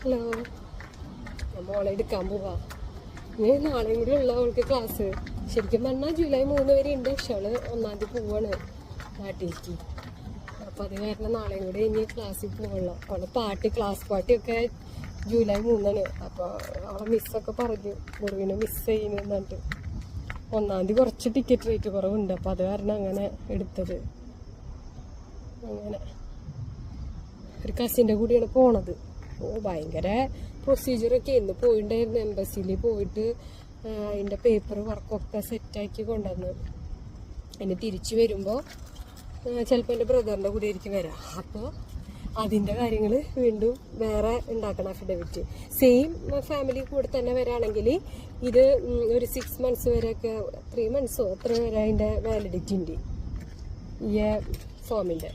Hello, മോളെ എടുക്കാൻ പോവാ. ഇനി നാളെയും കൂടി ഉള്ള അവൾക്ക് ക്ലാസ്. ശരിക്കും പറഞ്ഞാൽ ജൂലൈ 3 വരെ ഉണ്ട്. പക്ഷെ അവള് 1-ാം തീയതി പോവാണ് നാട്ടിലേക്ക്. അപ്പം അത് കാരണം നാളെയും കൂടി ഇനി ക്ലാസ്സിൽ പോവുള്ളൂ. അവള് ക്ലാസ് പാർട്ടിയൊക്കെ ജൂലൈ 3 അപ്പോൾ അവളെ മിസ്സൊക്കെ പറഞ്ഞു മുറിവിനെ മിസ് ചെയ്യുന്നുണ്ട്. 1-ാം തീയതി കുറച്ച് ടിക്കറ്റ് റേറ്റ് കുറവുണ്ട്. അപ്പം അത് കാരണം അങ്ങനെ എടുത്തത്. അങ്ങനെ ഒരു കസിൻ്റെ കൂടിയാണ് പോണത്. ഭയങ്കര പ്രൊസീജിയറൊക്കെ ഇന്ന് പോയിട്ടുണ്ടായിരുന്നു. എംബസിയിൽ പോയിട്ട് അതിൻ്റെ പേപ്പർ വർക്കൊക്കെ സെറ്റാക്കി കൊണ്ടുവന്നു. ഇനി തിരിച്ചു വരുമ്പോൾ ചിലപ്പോൾ എൻ്റെ ബ്രദറിൻ്റെ കൂടെ ആയിരിക്കും വരാം. അപ്പോൾ അതിൻ്റെ കാര്യങ്ങൾ വീണ്ടും വേറെ ഉണ്ടാക്കണം. അഫിഡവിറ്റ് സെയിം ഫാമിലി കൂടെ തന്നെ വരാണെങ്കിൽ ഇത് ഒരു 6 months വരെയൊക്കെ 3 months അത്ര വരെ അതിൻ്റെ വാലിഡിറ്റി ഉണ്ട് ഈ ഫോമിൻ്റെ.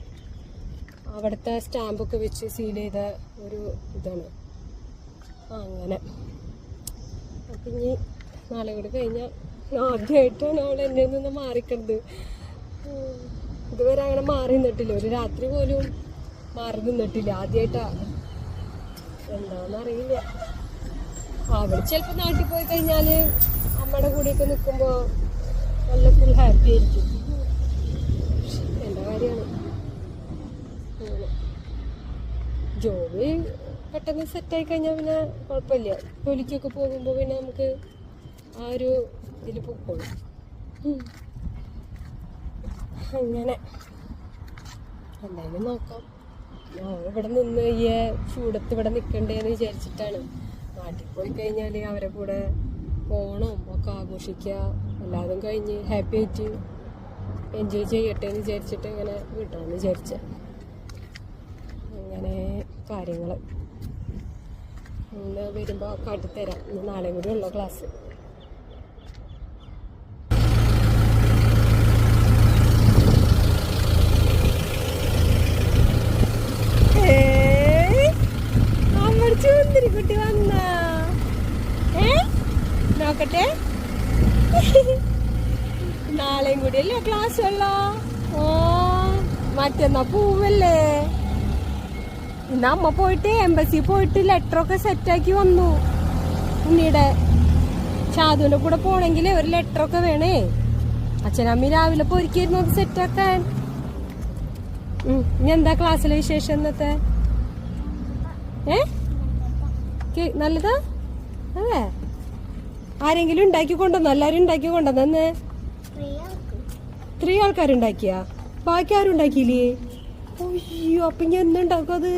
അവിടുത്തെ സ്റ്റാമ്പൊക്കെ വെച്ച് സീൽ ചെയ്ത ഒരു ഇതാണ്. അങ്ങനെ അപ്പം ഇനി നാളെ കൂടി കഴിഞ്ഞാൽ ആദ്യമായിട്ടാണ് അവൾ എന്നെ നിന്ന് മാറിക്കണത്. ഇതുവരെ അങ്ങനെ മാറി നിന്നിട്ടില്ല, ഒരു രാത്രി പോലും മാറി നിന്നിട്ടില്ല. ആദ്യമായിട്ടാണ്. എന്താണെന്നറിയില്ല. അവൾ ചിലപ്പോൾ നാട്ടിൽ പോയി കഴിഞ്ഞാൽ അമ്മയുടെ കൂടെയൊക്കെ നിൽക്കുമ്പോൾ നല്ല ഫുൾ ഹാപ്പി ആയിരിക്കും. എൻ്റെ കാര്യമാണ്. ജോലി പെട്ടെന്ന് സെറ്റായി കഴിഞ്ഞാൽ പിന്നെ കുഴപ്പമില്ല. ജോലിക്കൊക്കെ പോകുമ്പോൾ പിന്നെ നമുക്ക് ആ ഒരു ഇതിൽ പൊക്കോളും. അങ്ങനെ എന്തായാലും നോക്കാം. ഇവിടെ നിന്ന് ഈ ചൂടത്ത് ഇവിടെ നിൽക്കണ്ടേന്ന് വിചാരിച്ചിട്ടാണ്. നാട്ടിൽ പോയി കഴിഞ്ഞാൽ അവരെ കൂടെ ഓണം ഒക്കെ ആഘോഷിക്കുക, എല്ലാതും കഴിഞ്ഞ് ഹാപ്പി ആയിട്ട് എൻജോയ് ചെയ്യട്ടെ എന്ന് വിചാരിച്ചിട്ട് ഇങ്ങനെ വിടാമെന്ന് വിചാരിച്ച. അങ്ങനെ കാര്യങ്ങൾ ഇന്ന് വരുമ്പോൾ കാട്ടിത്തരാം. ഇന്ന് നാളെയും കൂടി ഉള്ള ക്ലാസ്. കുട്ടി വന്ന നോക്കട്ടെ. നാളെയും കൂടി അല്ലേ ക്ലാസ് ഉള്ളോ? ഓ മറ്റന്നാ പോവല്ലേ? ഇന്ന് അമ്മ പോയിട്ട് എംബസി പോയിട്ട് ലെറ്ററൊക്കെ സെറ്റാക്കി വന്നു. ഉണ്ണിയുടെ ഷാദുവിന്റെ കൂടെ പോണെങ്കിൽ ഒരു ലെറ്ററൊക്കെ വേണേ. അച്ഛനമ്മി രാവിലെ പോയിരിക്കായിരുന്നു അത് സെറ്റാക്കാൻ. ഇനി എന്താ ക്ലാസ്സിലെ വിശേഷം ഇന്നത്തെ? നല്ലതാ? അതെ. ആരെങ്കിലും ഉണ്ടാക്കി കൊണ്ടുവന്നോ? എല്ലാരും ഉണ്ടാക്കി കൊണ്ടുവന്നെ? 3 ആൾക്കാരുണ്ടാക്കിയാ? ബാക്കി ആരും ഉണ്ടാക്കിയില്ലേ? അയ്യോ, അപ്പൊ ഇനി എന്തുണ്ടാക്കും അത്?